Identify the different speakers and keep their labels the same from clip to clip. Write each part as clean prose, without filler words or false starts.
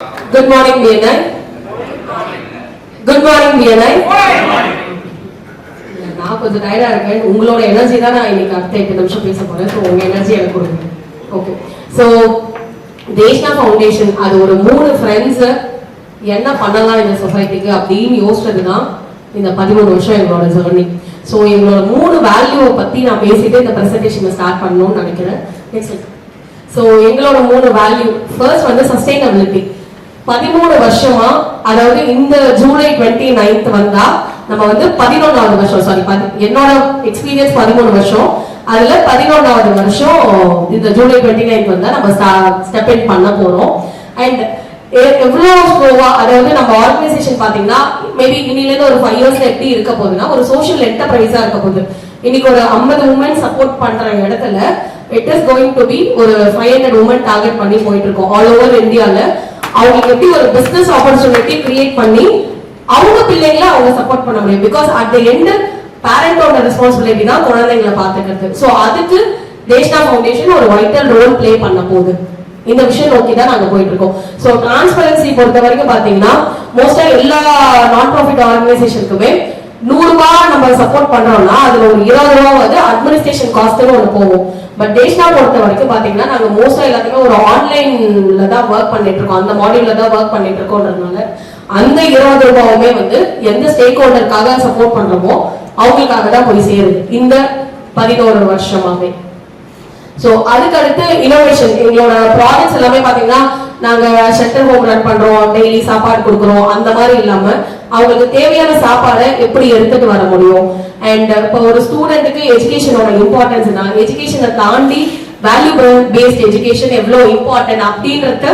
Speaker 1: Good morning, BNI. Good morning, BNI. நான் கொஞ்சம் டயர்டா இருக்கேன். உங்களோட எனர்ஜி தான் நான் இன்னைக்கு அடுத்த 8 நிமிஷம் பேச போறேன். ஸோ உங்க எனர்ஜி எனக்கு கொடுங்க. ஓகே. ஸோ தேஷ்னா ஃபவுண்டேஷன் அது ஒரு 3 ஃப்ரெண்ட்ஸ் என்ன பண்ணலாம் இந்த சொசைட்டிக்கு அப்படின்னு யோசிச்சது தான் இந்த 13 வருஷம் எங்களோட ஜர்னி. ஸோ எங்களோட 3 வேல்யூவை பத்தி நான் பேசிட்டு இந்த பிரசன்டேஷனை ஸ்டார்ட் பண்ணணும்னு நினைக்கிறேன். நெக்ஸ்ட். ஸோ எங்களோட 3 வேல்யூ ஃபர்ஸ்ட் வந்து சஸ்டைனபிலிட்டி. 13 வருஷமா, அதாவது இந்த ஜூலை 29th வந்தா நம்ம வந்து 11வது வருஷம், சாரி என்னோட எக்ஸ்பீரியன்ஸ் 13 வருஷம், அதுல 11வது வருஷம் இந்த ஜூலை 29th வந்தா நம்ம ஸ்டெப் இன் பண்ண போறோம். அண்ட் எவ்வளவு ஸ்லோவா, அதாவது நம்ம ஆர்கனைசேஷன் பாத்தீங்கன்னா மேபி இன்னில இருந்து ஒரு 5 இயர்ஸ்ல எப்படி இருக்க போகுதுன்னா ஒரு சோஷியல் என்டர்பிரைஸா இருக்க போகுது. இன்னைக்கு ஒரு 50 உமன் சப்போர்ட் பண்ற இடத்துல it is going to be ஒரு 500 உமன் டார்கெட் பண்ணி போயிட்டு இருக்கோம் ஆல் ஓவர் இந்தியால. அவங்களுக்கு எப்படி ஒரு பிசினஸ் ஆப்பர்ச்சுனிட்டி கிரியேட் பண்ணி அவங்க பிள்ளைங்களை அவங்க சப்போர்ட் பண்ண முடியும். பிகாஸ் அட் தி எண்ட் பேரண்டோட ரெஸ்பான்சிபிலிட்டி தான் குழந்தைங்களை பாத்துக்கிறது. ஸோ அதுக்கு தேஷ்னா ஃபவுண்டேஷன் ஒரு வைட்டல் ரோல் பிளே பண்ண போகுது. இந்த விஷயம் நோக்கி தான் நாங்க போயிட்டு இருக்கோம். ஸோ டிரான்ஸ்பரன்சி பொறுத்த வரைக்கும் பாத்தீங்கன்னா மோஸ்டா எல்லா நான் ப்ராஃபிட் ஆர்கனைசேஷனுக்குமே 100 ரூபாய் நம்ம சப்போர்ட் பண்றோம்னா அதுல ஒரு 20 ரூபாய் வந்து அட்மினிஸ்ட்ரேஷன் காஸ்ட்னு ஒன்று போகும். பட் தேஷ்னா பொறுத்த வரைக்கும் பாத்தீங்கன்னா நாங்க மோஸ்டா எல்லாத்தையுமே ஒரு ஆன்லைன்ல தான் ஒர்க் பண்ணிட்டு இருக்கோம், அந்த மாடியூல்ல தான் ஒர்க் பண்ணிட்டு இருக்கோம்ன்றதுனால அந்த 20 ரூபாயுமே வந்து எந்த ஸ்டேக் ஹோல்டருக்காக சப்போர்ட் பண்றோமோ அவங்களுக்காக தான் போய் சேருது இந்த 11 வருஷமாவே. சோ அதுக்கு அடுத்து இனோவேஷன். எங்களோட ப்ராடக்ட்ஸ் எல்லாமே பாத்தீங்கன்னா நாங்க ஷெல்டர் ஹோம் ரன் பண்றோம், டெய்லி சாப்பாடு கொடுக்குறோம், அந்த மாதிரி இல்லாம அவங்களுக்கு தேவையான சாப்பாடை எப்படி எடுத்துட்டு வர முடியும். அண்ட் இப்போ ஒரு ஸ்டூடெண்ட்டுக்கு எஜுகேஷனோட இம்பார்ட்டன்ஸ் தான், எஜுகேஷனை தாண்டி வேல்யூ பேஸ்ட் எஜுகேஷன் எவ்வளவு இம்பார்ட்டன்ட் அப்படின்றத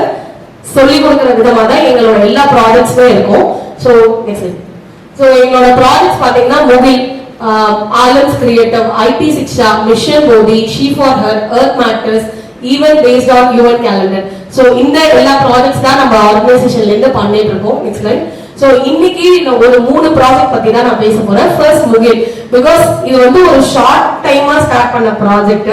Speaker 1: சொல்லி கொடுக்குற விதமா தான் எங்களோட எல்லா ப்ராடக்ட்ஸுமே இருக்கும். ஸோ எங்களோட ப்ராடக்ட்ஸ் பாத்தீங்கன்னா mobile, Allen's creative, IT Shiksha, mission Modi, she for her, earth matters, even based on Yuvan calendar. So இந்த எல்லா ப்ராஜெக்ட்ஸ் தான் நம்ம ஆர்கனைசேஷன்ல இருந்து பண்ணிட்டு இருக்கோம். Next line. ஸோ இன்னைக்கு ஒரு 3 ப்ராஜெக்ட் பத்தி தான் நான் பேச போறேன். First Mugil. பிகாஸ் இது வந்து ஒரு ஷார்ட் டைமா ஸ்டார்ட் பண்ண ப்ராஜெக்ட்.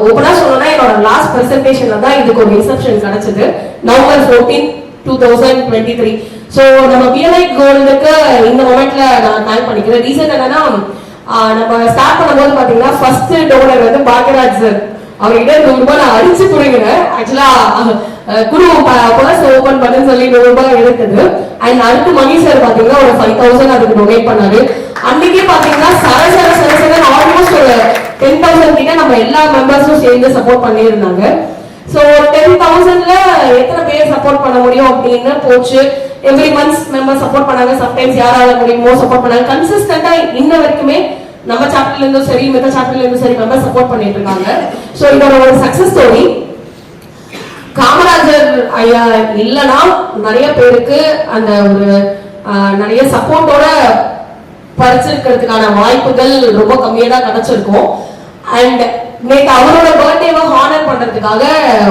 Speaker 1: ஓப்பனா சொல்லணும்னா என்னோட லாஸ்ட் பிரசன்டேஷன்ல தான் இதுக்கு ஒரு இன்செப்ஷன் கிடைச்சது, November 14, 2023. ஸோ நம்ம பிஎல்ஐ கோல்டுக்கு இந்த மொமெண்ட்ல நான் தேங்க் பண்ணிக்கிறேன். ரீசன் என்னன்னா நம்ம ஸ்டார்ட் பண்ணும்போது பாத்தீங்கன்னா ஃபர்ஸ்ட் டோனர் வந்து பாக்யராஜ் சார், அவர்கிட்ட 100 ரூபாய் நான் அடிச்சு கொடுங்க. ஆக்சுவலா குரு பர்ஸ் ஓபன் பண்ணுன்னு சொல்லி 100 ரூபாய் எடுத்தது. அண்ட் அடுத்து மணி சார் பாத்தீங்கன்னா ஒரு 5000 அதுக்கு டொனேட் பண்ணாரு. அன்னைக்கே பாத்தீங்கன்னா சரசர ஆல்மோஸ்ட் ஒரு 10,000 கிட்ட நம்ம எல்லா மெம்பர்ஸும் சேர்ந்து சப்போர்ட் பண்ணியிருந்தாங்க. ஸோ 10,000ல எத்தனை பேர் சப்போர்ட் பண்ண முடியும் அப்படின்னு போச்சு. எவ்ரி மந்த்ஸ் மெம்பர் சப்போர்ட் பண்ணாங்க. சம்டைம்ஸ் யாரால முடியுமோ சப்போர்ட் பண்ணாங்க. கன்சிஸ்டன்டா இன்ன வரைக்குமே நம்ம சாப்டர்ல இருந்தும் சரி மித்த சாப்டர்ல இருந்தும் சரி மெம்பர் சப்போர்ட் பண்ணிட்டு இருக்காங்க. ஸோ இதோட ஒரு சக்சஸ் ஸ்டோரி. காமராஜர் ஐயா இல்லைன்னா நிறைய பேருக்கு அந்த ஒரு நிறைய சப்போர்ட்டோட படிச்சிருக்கிறதுக்கான வாய்ப்புகள் ரொம்ப கம்மியா தான் கிடைச்சிருக்கும். அண்ட் நேற்று அவரோட பர்த்டேவை ஹானர் பண்றதுக்காக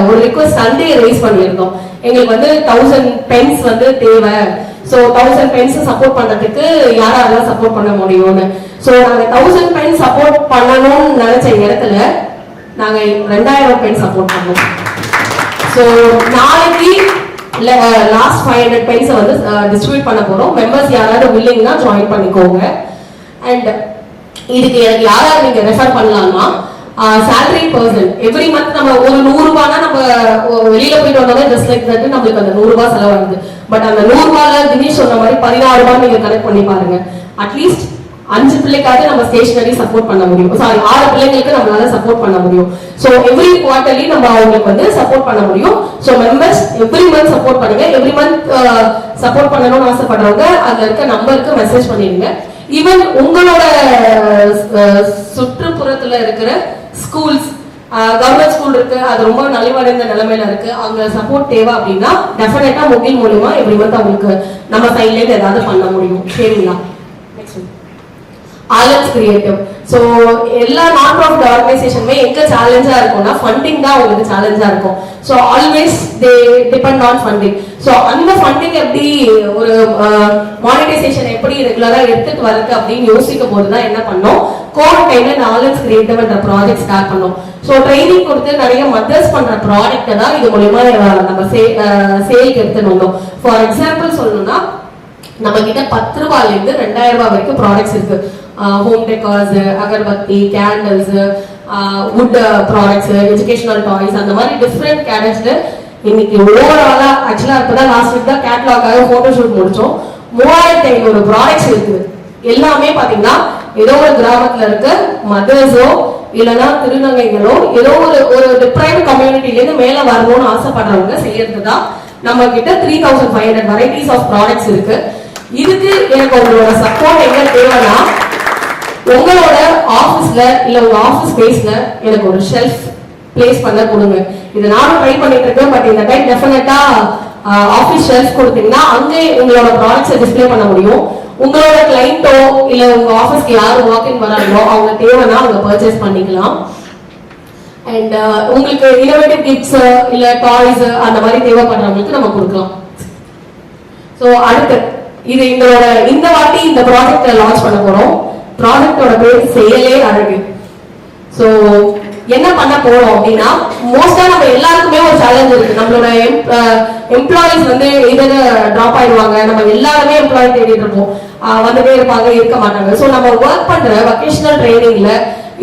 Speaker 1: ஒரு ரிக்வெஸ்ட் சண்டே ரைஸ் பண்ணியிருந்தோம். எங்களுக்கு வந்து 1000 பென்ஸ் வந்து தேவை. ஸோ 1000 பென்ஸ் சப்போர்ட் பண்றதுக்கு யாரெல்லாம் சப்போர்ட் பண்ண முடியும்னு. ஸோ நாங்க 1000 பென் சப்போர்ட் பண்ணணும்னு நினைச்ச இடத்துல நாங்க 2000 பென் சப்போர்ட் பண்ணோம். ஸோ நாளைக்கு லாஸ்ட் 500 பென்ஸை வந்து டிஸ்ட்ரிபியூட் பண்ண போறோம். மெம்பர்ஸ் யாராவது வில்லிங்னா ஜாயின் பண்ணிக்கோங்க. அண்ட் இதுக்கு எனக்கு யாராவது நீங்க ரெஃபர் பண்ணலாமா, salary person எவ்ரி மந்த் நம்ம ஒரு 100 ரூபாய்னா நம்ம வெளியில போயிட்டு வந்தோம்னா ஜஸ்ட் லைக் தட் நம்மளுக்கு அந்த 100 ரூபாய் செலவாகுது. பட் அந்த 100 ரூபாய்ல தினேஷ் சொன்ன மாதிரி 16 ரூபாய் நீங்க கனெக்ட் பண்ணி பாருங்க. அட்லீஸ்ட் 5 பிள்ளைக்காவது நம்ம ஸ்டேஷனரி சப்போர்ட் பண்ண முடியும். சாரி 6 பிள்ளைங்களுக்கு நம்மளால சப்போர்ட் பண்ண முடியும். ஸோ எவ்ரி குவார்டர்லி நம்ம அவங்களுக்கு வந்து சப்போர்ட் பண்ண முடியும். So members every month support பண்ணுங்க. எவ்ரி மந்த் சப்போர்ட் பண்ணணும்னு ஆசைப்படுறவங்க அதுல இருக்க நம்பருக்கு மெசேஜ் பண்ணிடுங்க. ஈவன் உங்களோட சுற்றுப்புறத்துல இருக்கிற ஸ்கூல்ஸ், கவர்மெண்ட் ஸ்கூல் இருக்கு, அது ரொம்ப நலிவடைந்த நிலைமையில இருக்கு, அங்க சப்போர்ட் தேவை அப்படின்னா டெஃபினட்டா மொபைல் மூலமா எவ்ரி மந்த் அவங்களுக்கு நம்ம சைட்ல இருந்து ஏதாவது பண்ண முடியும். சரிங்களா? ஆலன்ஸ் கிரியேட்டிவ். ஸோ எல்லா நான் ப்ராஃபிட் ஆர்கனைசேஷனுமே எங்க சேலஞ்சா இருக்கும்னா ஃபண்டிங் தான் அவங்களுக்கு சேலஞ்சா இருக்கும். So always they depend on funding. So அந்த ஃபண்டிங் எப்படி ஒரு மானிட்டைசேஷன் எப்படி ரெகுலரா எடுத்துட்டு வரது அப்படின்னு யோசிக்கும் போதுதான் என்ன பண்ணோம், கோவிட் டைம்ல நாலன்ஸ் கிரியேட்டிவ்ன்ற ப்ராஜெக்ட் ஸ்டார்ட் பண்ணோம். ஸோ ட்ரைனிங் கொடுத்து நிறைய மதர்ஸ் பண்ற ப்ராடக்ட்டை தான் இது மூலமா நம்ம சேல்க்கு எடுத்துன்னு வந்தோம். ஃபார் எக்ஸாம்பிள் சொல்லணும்னா நம்ம கிட்ட 10 ரூபாயிலிருந்து 2000 ரூபாய் வரைக்கும் ப்ராடக்ட்ஸ் இருக்கு. Home decors, agarbatti, candles, would products, educational toys, அந்த மாதிரி டிஃப்ரெண்ட் கேட்டகரிஸ்ல இன்னைக்கு ஓவராலா ஆக்சுவலா இப்பதான் லாஸ்ட் வீக் தான் கேட்லாக்காக போட்டோ ஷூட் முடிச்சோம். 3500 ப்ராடக்ட்ஸ் இருக்குது. எல்லாமே பாத்தீங்கன்னா ஏதோ ஒரு கிராமத்துல இருக்க மதர்ஸோ இல்லைன்னா திருநங்கைகளோ ஏதோ ஒரு டிப்ரைவ்ட் கம்யூனிட்டில இருந்து மேல வரணும்னு ஆசைப்படுறவங்க செய்யறதுதான். நம்ம கிட்ட 3500 வெரைட்டிஸ் ஆஃப் ப்ராடக்ட்ஸ் இருக்கு. இதுக்கு எனக்கு உங்களோட சப்போர்ட் எங்க தேவைன்னா, உங்களோட ஆபீஸ்ல இல்ல உங்க ஆபீஸ் ஸ்பேஸ்ல எனக்கு ஒரு ஷெல்ஃப் பிளேஸ் பண்ண கொடுங்க. இது நானும் ட்ரை பண்ணிட்டு இருக்கேன். பட் இந்த டைம் டெஃபினட்டா ஆபீஸ் ஷெல்ஃப் கொடுத்தீங்கன்னா அங்கே உங்களோட ப்ராடக்ட்ஸை டிஸ்பிளே பண்ண முடியும். உங்களோட கிளைண்டோ இல்ல உங்க ஆபீஸ்க்கு யாரு வாக்கிங் வராங்களோ அவங்க தேவைன்னா அவங்க பர்ச்சேஸ் பண்ணிக்கலாம். அண்ட் உங்களுக்கு இன்னோவேட்டிவ் கிஃப்ட்ஸ் இல்ல டாய்ஸ் அந்த மாதிரி தேவைப்படுறவங்களுக்கு நம்ம கொடுக்கலாம். ஸோ அடுத்து இது எங்களோட இந்த வாட்டி இந்த ப்ராஜெக்ட் லான்ச் பண்ண போறோம். ப்ராஜெக்டோட பேர் செயலே அழகு. ஸோ என்ன பண்ண போறோம் அப்படின்னா, மோஸ்டா நம்ம எல்லாருக்குமே ஒரு சேலஞ்ச் இருக்கு. நம்மளோட எம்ப்ளாயிஸ் வந்து இதர டிராப் ஆயிடுவாங்க. நம்ம எல்லாருமே எம்ப்ளாயி தேடிட்டு இருப்போம். வந்துட்டே இருப்பாங்க, இருக்க மாட்டாங்க. ஸோ நம்ம ஒர்க் பண்ற வொகேஷனல் ட்ரைனிங்ல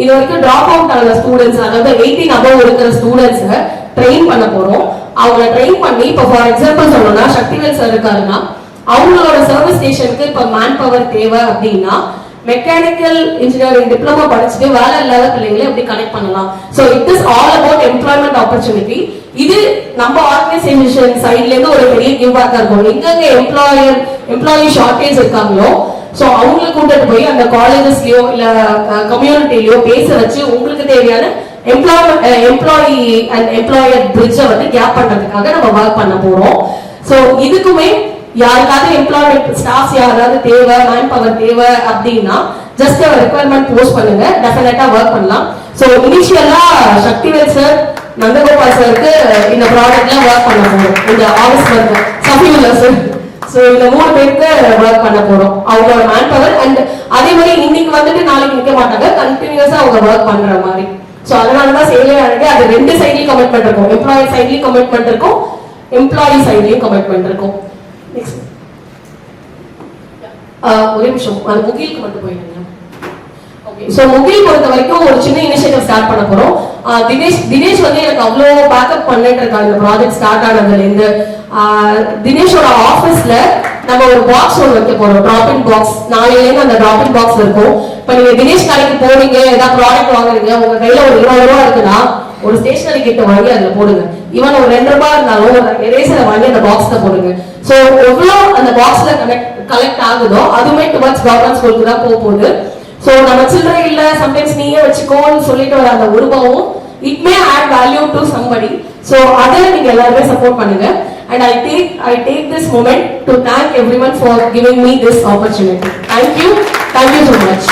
Speaker 1: இது வரைக்கும் டிராப் அவுட் ஆகிற ஸ்டூடெண்ட்ஸ், அதாவது 18 above இருக்கிற ஸ்டூடெண்ட்ஸை ட்ரெயின் பண்ண போறோம். அவங்கள ட்ரெயின் பண்ணி இப்போ ஃபார் எக்ஸாம்பிள் சொல்லணும்னா சக்திவேல் சார் இருக்காருன்னா அவங்களோட சர்வீஸ் ஸ்டேஷனுக்கு இப்போ மேன் பவர் தேவை அப்படின்னா மெக்கானிக்கல் இன்ஜினியரிங் டிப்ளமோ படிச்சுட்டு வேலை இல்லாத பிள்ளைங்களை எப்படி கனெக்ட் பண்ணலாம். So it is all about employment opportunity. இது நம்ம ஆர்கனைசேஷன் சைட்ல இருந்து ஒரு பெரிய கிவ் பேக்கா இருக்கும். எங்கெங்க எம்ப்ளாயி ஷார்டேஜ் இருக்காங்களோ ஸோ அவங்களை கூட்டிட்டு போய் அந்த காலேஜஸ்லயோ இல்ல கம்யூனிட்டிலயோ பேச வச்சு உங்களுக்கு தேவையான எம்ப்ளாயி அண்ட் எம்ப்ளாயர் பிரிட்ஜை வந்து கேப் பண்றதுக்காக நம்ம ஒர்க் பண்ண போறோம். ஸோ இதுக்குமே யாருக்காவது எம்ப்ளாய்மெண்ட் ஸ்டாஃப்ஸ் யாராவது தேவை, மேன் பவர் தேவை அப்படின்னா ஜஸ்ட் ரெக்வயர்மெண்ட் போஸ்ட் பண்ணுங்க, டெஃபினட்டா ஒர்க் பண்ணலாம். ஸோ இனிஷியலா சக்திவேல் சார், நந்தகோபால் சாருக்கு இந்த ப்ராடக்ட்ல ஒர்க் பண்ண போறோம். இந்த office work Safiullah sir, so இந்த 3 பேருக்கு ஒர்க் பண்ண போறோம். அவங்களோட மேன் பவர் அண்ட் அதே மாதிரி இன்னைக்கு வந்துட்டு நாளைக்கு நிற்க மாட்டாங்க, கண்டினியூஸா அவங்க ஒர்க் பண்ற மாதிரி. ஸோ அதனாலதான் செயலே அழகு. அது 2 சைட்லயும் கமிட்மெண்ட் இருக்கும். எம்ப்ளாயி சைட்லயும் கமிட்மெண்ட் இருக்கும், எம்ப்ளாயி சைட்லயும் கமிட்மெண்ட் இருக்கும். ஒரே நிமிஷம், அது முகிலுக்கு மட்டும் போயிருங்க. சோ முகில் பொறுத்த வரைக்கும் ஒரு சின்ன இனிஷியேட்டிவ் ஸ்டார்ட் பண்ண போறோம். தினேஷ் வந்து எனக்கு அவ்வளோ பேக்கப் பண்ணிட்டு இருக்காங்க இந்த ப்ராஜெக்ட் ஸ்டார்ட் ஆனதுல இருந்து. தினேஷோட ஆபீஸ்ல நம்ம ஒரு பாக்ஸ் ஒன்று வைக்க போறோம், டிராப்பிங் பாக்ஸ். நாளையில இருந்து அந்த டிராப்பிங் பாக்ஸ் இருக்கும். இப்ப நீங்க தினேஷ் கடைக்கு போறீங்க, ஏதாவது ப்ராடக்ட் வாங்குறீங்க, உங்க கையில ஒரு 20 ரூபாய் இருக்குன்னா ஒரு ஸ்டேஷனரி கிட்ட வாங்கி அதுல போடுங்க. ஈவன் ஒரு 2 ரூபாய் இருந்தாலும் ஒரு எரேசரை வாங்கி அந்த பாக்ஸ்ல போடுங்க. சோ எவ்வளவு அந்த பாக்ஸ்ல கலெக்ட் ஆகுதோ அதுவுமே டுவர்ட்ஸ் கவர்மெண்ட் ஸ்கூலுக்கு தான் போகுது. சோ நம்ம சில்லறை இல்ல சம்டைம்ஸ் நீயே வச்சுக்கோன்னு சொல்லிட்டு வர அந்த ரூபாவும் it may add value to somebody. So அதை நீங்க எல்லாருமே சப்போர்ட் பண்ணுங்க. And I take this moment to thank everyone for giving me this opportunity. Thank you so much.